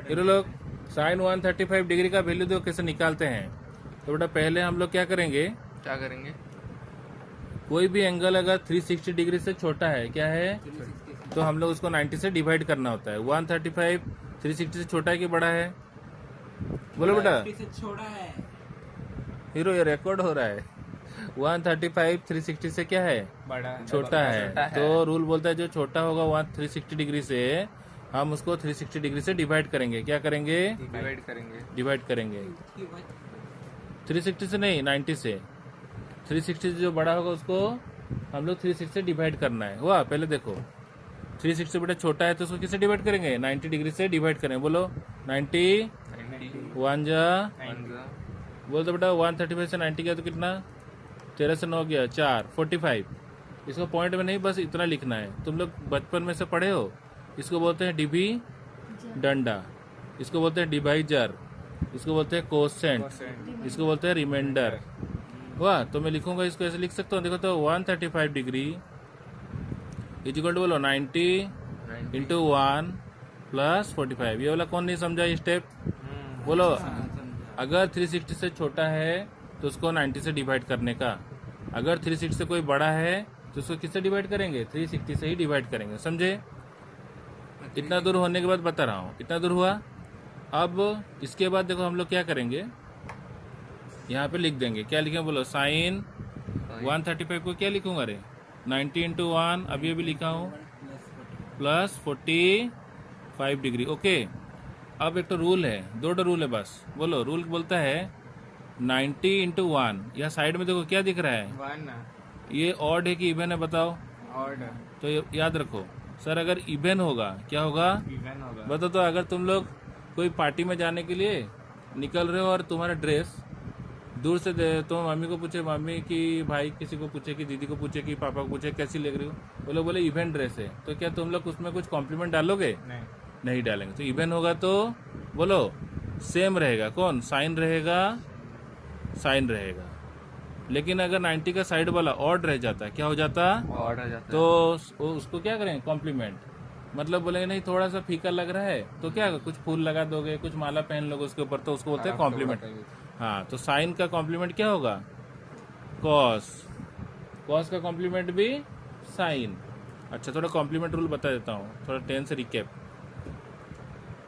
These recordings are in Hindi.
हीरो लोग साइन 135 डिग्री का वैल्यू दो कैसे निकालते हैं। तो बेटा पहले हम लोग क्या करेंगे, कोई भी एंगल अगर 360 डिग्री से छोटा है, क्या है, तो हम लोग उसको 90 से डिवाइड करना होता है। 135 360 से छोटा है कि बड़ा है, बोलो बेटा। छोटा है हीरो, ये रिकॉर्ड हो रहा है। 135 360 से क्या है, बड़ा छोटा है। तो रूल बोलता है जो छोटा होगा 360 डिग्री से, हम उसको 360 डिग्री से डिवाइड करेंगे। क्या करेंगे, डिवाइड करेंगे। 360 से नहीं, 90 से। 360 से जो बड़ा होगा उसको हम लोग 360 से डिवाइड करना है। हुआ, पहले देखो 360 से बेटा छोटा है तो उसको किससे डिवाइड करेंगे, 90 डिग्री से डिवाइड करेंगे। बोलो 90 1 जा, बोल दो बेटा 135 से 90 गया तो कितना, 13 से 9 गया 4, 45। इसको पॉइंट में नहीं, बस इतना लिखना है। तुम लोग बचपन में से पढ़े हो, इसको बोलते हैं डिवी डंडा, इसको बोलते हैं डिवाइजर, इसको बोलते हैं कोसेंट, इसको बोलते हैं रिमाइंडर। वाह, तो मैं लिखूंगा इसको ऐसे लिख सकता हूँ। देखो तो 135 डिग्री इज इक्वल टू, बोलो 90 इंटू 1 प्लस 45। ये वाला कौन नहीं समझा ये स्टेप, बोलो। अगर 360 से छोटा है तो उसको 90 से डिवाइड करने का, अगर 360 से कोई बड़ा है तो उसको किससे डिवाइड करेंगे, 360 से ही डिवाइड करेंगे, समझे। इतना दूर होने के बाद बता रहा हूँ, इतना दूर हुआ। अब इसके बाद देखो हम लोग क्या करेंगे, यहाँ पे लिख देंगे। क्या लिखेंगे, बोलो साइन 135 को क्या लिखूंगा रे, 90 इंटू 1 अभी अभी लिखा हूँ प्लस 45 डिग्री। ओके, अब एक तो रूल है, दो रूल है बस। बोलो, रूल बोलता है 90 इंटू 1। यहाँ साइड में देखो क्या दिख रहा है, 1। ये ऑड है कि इवन है, बताओ। ऑड। तो याद रखो सर, अगर इवन होगा क्या होगा, इवन होगा। बताओ। तो अगर तुम लोग कोई पार्टी में जाने के लिए निकल रहे हो और तुम्हारा ड्रेस दूर से तो मम्मी को पूछे, मम्मी की भाई किसी को पूछे कि दीदी को पूछे कि पापा को पूछे कैसी लग रही हो, बोले इवेंट ड्रेस है, तो क्या तुम लोग उसमें कुछ कॉम्प्लीमेंट डालोगे, नहीं डालेंगे। तो इवन होगा तो बोलो सेम रहेगा, कौन, साइन रहेगा, साइन रहेगा। लेकिन अगर 90 का साइड वाला ऑड रह जाता, क्या हो जाता, ऑड हो जाता, तो उसको क्या करें, कॉम्प्लीमेंट। मतलब बोलेंगे नहीं थोड़ा सा फीका लग रहा है तो क्या, कुछ फूल लगा दोगे, कुछ माला पहन लोगे उसके ऊपर, तो उसको बोलते हैं कॉम्प्लीमेंट। हाँ, तो साइन का कॉम्प्लीमेंट क्या होगा, कॉस। कॉस का कॉम्प्लीमेंट भी साइन। अच्छा, थोड़ा कॉम्प्लीमेंट रूल बता देता हूँ, थोड़ा 10 से रिकैप।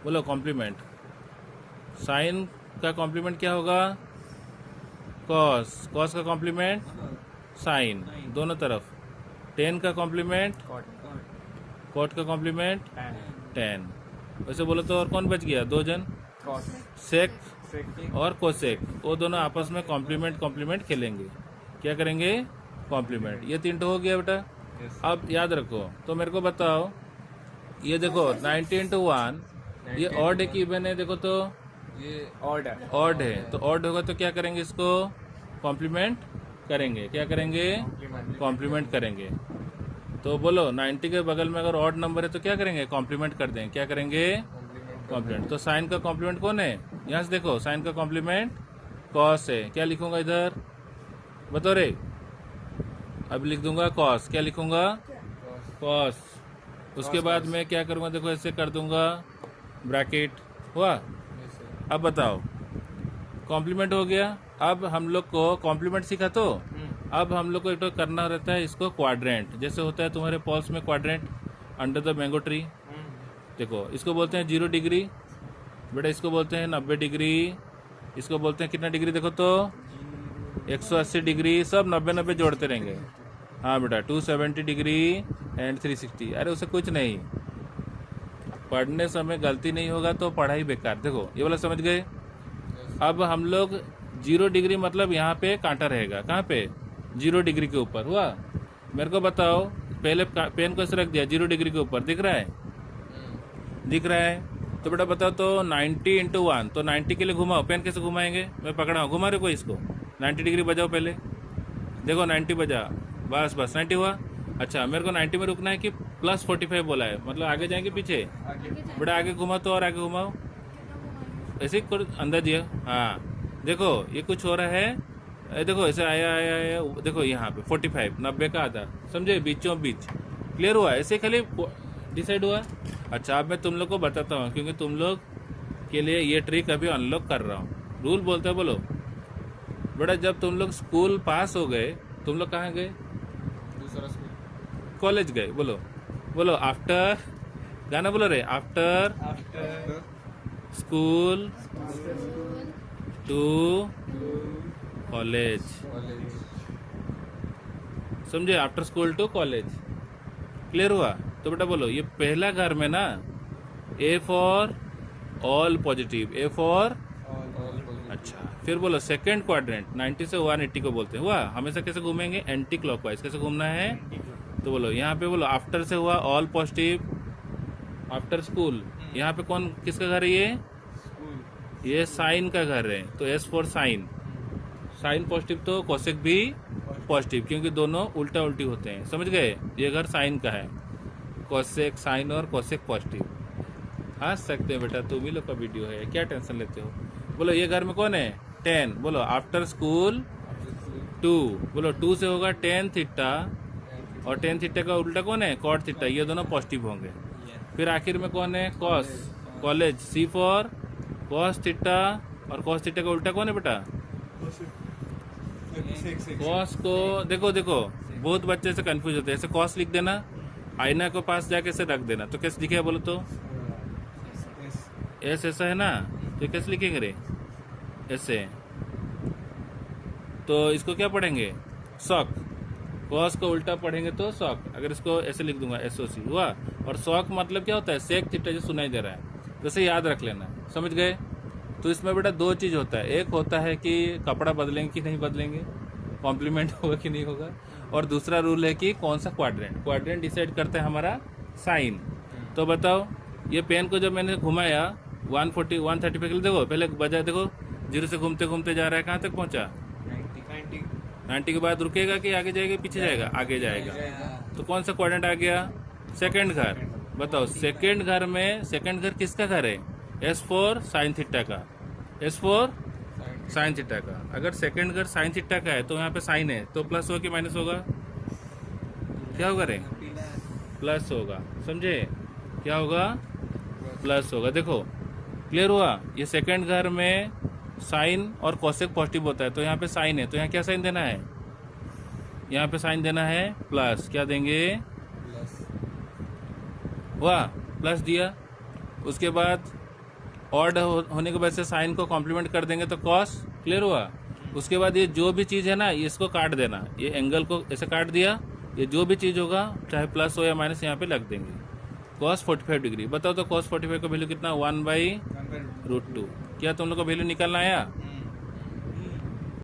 बोलो कॉम्प्लीमेंट, साइन का कॉम्प्लीमेंट क्या होगा, कॉस। कॉस का कॉम्प्लीमेंट साइन, दोनों तरफ। 10 का कॉम्प्लीमेंट कॉट का कॉम्प्लीमेंट 10। वैसे बोलो तो और कौन बच गया, दो जन, सेक और कोसेक, वो दोनों आपस में कॉम्प्लीमेंट खेलेंगे। क्या करेंगे, कॉम्प्लीमेंट। ये 3 हो गया बेटा। अब याद रखो, तो मेरे को बताओ, ये देखो 90 इंटू 1, ये ऑड है कि इवन है, देखो तो ये ऑड है। ऑड है, तो ऑड होगा तो क्या करेंगे, इसको कॉम्प्लीमेंट करेंगे। क्या करेंगे, कॉम्प्लीमेंट करेंगे। तो बोलो 90 के बगल में अगर ऑड नंबर है तो क्या करेंगे, कॉम्प्लीमेंट कर देंगे। क्या करेंगे, कॉम्प्लीमेंट। तो साइन का कॉम्प्लीमेंट कौन है, यहाँ से देखो, साइन का कॉम्प्लीमेंट कॉस है। क्या लिखूंगा इधर, बताओ रे। अब लिख दूंगा कॉस, क्या लिखूंगा, कॉस। उसके बाद मैं क्या करूंगा, देखो ऐसे कर दूंगा ब्रैकेट, हुआ। अब बताओ, कॉम्प्लीमेंट हो गया। अब हम लोग को कॉम्प्लीमेंट सीखा, तो अब हम लोग को एक तो करना रहता है इसको क्वाड्रेंट, जैसे होता है तुम्हारे पॉल्स में quadrant, under the mango tree. देखो इसको बोलते हैं 0 डिग्री बेटा, इसको बोलते हैं 90 डिग्री, इसको बोलते हैं कितना डिग्री, देखो तो 180 डिग्री, सब 90 जोड़ते रहेंगे। हाँ बेटा, 270 डिग्री एंड 360। अरे उसे कुछ नहीं, पढ़ने समय गलती नहीं होगा तो पढ़ाई बेकार। देखो ये वाला समझ गए। अब हम लोग 0 डिग्री मतलब यहाँ पे कांटा रहेगा, कहाँ पे, 0 डिग्री के ऊपर, हुआ। मेरे को बताओ, पहले पेन को ऐसे रख दिया 0 डिग्री के ऊपर, दिख रहा है, दिख रहा है। तो बेटा बताओ तो 90 इंटू 1, तो 90 के लिए घुमाओ, पेन कैसे घुमाएंगे, मैं पकड़ा हूँ, घुमा रहे को इसको, 90 डिग्री बजाओ पहले, देखो 90 बजा, बस 90 हुआ। अच्छा, मेरे को 90 में रुकना है कि प्लस 45 बोला है, मतलब आगे जाएंगे पीछे, बेटा आगे घुमाओ, तो और आगे घुमाओ, ऐसे अंदर दिया। हाँ देखो ये कुछ हो रहा है, देखो ऐसे आया आया आया, देखो यहाँ पे 45, 90 का आधा, समझे, बीचों बीच। क्लियर हुआ, ऐसे खाली डिसाइड हुआ। अच्छा, अब मैं तुम लोग को बताता हूँ, क्योंकि तुम लोग के लिए ये ट्रिक अभी अनलॉक कर रहा हूँ। रूल बोलते हैं, बोलो बेटा। जब तुम लोग स्कूल पास हो गए, तुम लोग कहाँ गए? दूसरा स्कूल। कॉलेज गए। बोलो बोलो आफ्टर, गाना बोलो रे, after after school to college. College. समझे? After school to college. Clear हुआ? तो बेटा बोलो, ये पहला घर में ना A for all positive, A for अच्छा। फिर बोलो सेकंड क्वाड्रेंट 90 से 180 को बोलते हैं। हुआ? हमेशा कैसे घूमेंगे? Anti clockwise. कैसे घूमना है? तो बोलो यहाँ पे बोलो आफ्टर से हुआ ऑल पॉजिटिव, आफ्टर स्कूल। यहाँ पे कौन किसका घर है? ये साइन का घर है, तो S for sine. Sine positive तो कोसेक भी पॉजिटिव, क्योंकि दोनों उल्टा उल्टी होते हैं। समझ गए? ये घर साइन का है, कोसेक साइन और कोसेक पॉजिटिव। हंस सकते हैं बेटा, तुम ही लोग का वीडियो है, क्या टेंशन लेते हो? बोलो ये घर में कौन है? 10। बोलो आफ्टर स्कूल 2। बोलो 2 से होगा 10 थीटा, और 10 थीटा का उल्टा कौन है? Cot theta. ये दोनों पॉजिटिव होंगे। फिर आखिर में कौन है? Cos, college, C for cos theta, और कॉस थीटा का उल्टा कौन है बेटा? कॉस को देखो देखो, बहुत बच्चे से कंफ्यूज होते हैं। ऐसे कॉस लिख देना, आईना के पास जाके ऐसे रख देना, तो कैसे लिखेगा बोलो तो? एस ऐसा है ना, तो कैसे लिखेंगे रे? ऐसे। तो इसको क्या पढ़ेंगे? सॉक। कॉस को उल्टा पढ़ेंगे तो सॉक। अगर इसको ऐसे लिख दूंगा SOC, हुआ? और सॉक मतलब क्या होता है? सेक थीटा, जो सुनाई दे रहा है। जैसे याद रख लेना, समझ गए? तो इसमें बेटा दो चीज होता है। एक होता है कि कपड़ा बदलेंगे कि नहीं बदलेंगे, कॉम्प्लीमेंट होगा कि नहीं होगा, और दूसरा रूल है कि कौन सा क्वाड्रेंट। क्वाड्रेंट डिसाइड करता है हमारा साइन। तो बताओ, ये पेन को जब मैंने घुमाया 140 135 के लिए, देखो पहले बजा, देखो 0 से घूमते घूमते जा रहा है, कहाँ तक पहुंचा? 90 के बाद रुकेगा कि आगे जाएगा, पीछे जाएगा? आगे जाएगा। तो कौन सा क्वाड्रेंट आ गया? सेकंड घर। बताओ सेकंड घर में, सेकंड घर किसका घर है? एस फॉर साइन थीटा का, एस फॉर साइन थीटा का। अगर सेकंड घर साइन थीटा का है तो यहाँ पे साइन है, तो प्लस होगा कि माइनस होगा? क्या होगा रे? प्लस होगा। समझे? क्या होगा? प्लस होगा। देखो क्लियर हुआ? ये सेकंड घर में साइन और कोसेक पॉजिटिव होता है, तो यहाँ पे साइन है, तो यहाँ क्या साइन देना है? यहाँ पे साइन देना है प्लस। क्या देंगे? वाह, प्लस दिया। उसके बाद ऑड होने की वजह से साइन को कॉम्प्लीमेंट कर देंगे तो कॉस। क्लियर हुआ? उसके बाद ये जो भी चीज है ना, इसको काट देना। ये एंगल को ऐसे काट दिया, ये जो भी चीज होगा चाहे प्लस हो या माइनस, यहाँ पे लग देंगे। Cos 45 degree. बताओ तो कॉस 45 का वैल्यू कितना? 1/√2। क्या तुम लोग का वैल्यू निकलना आया?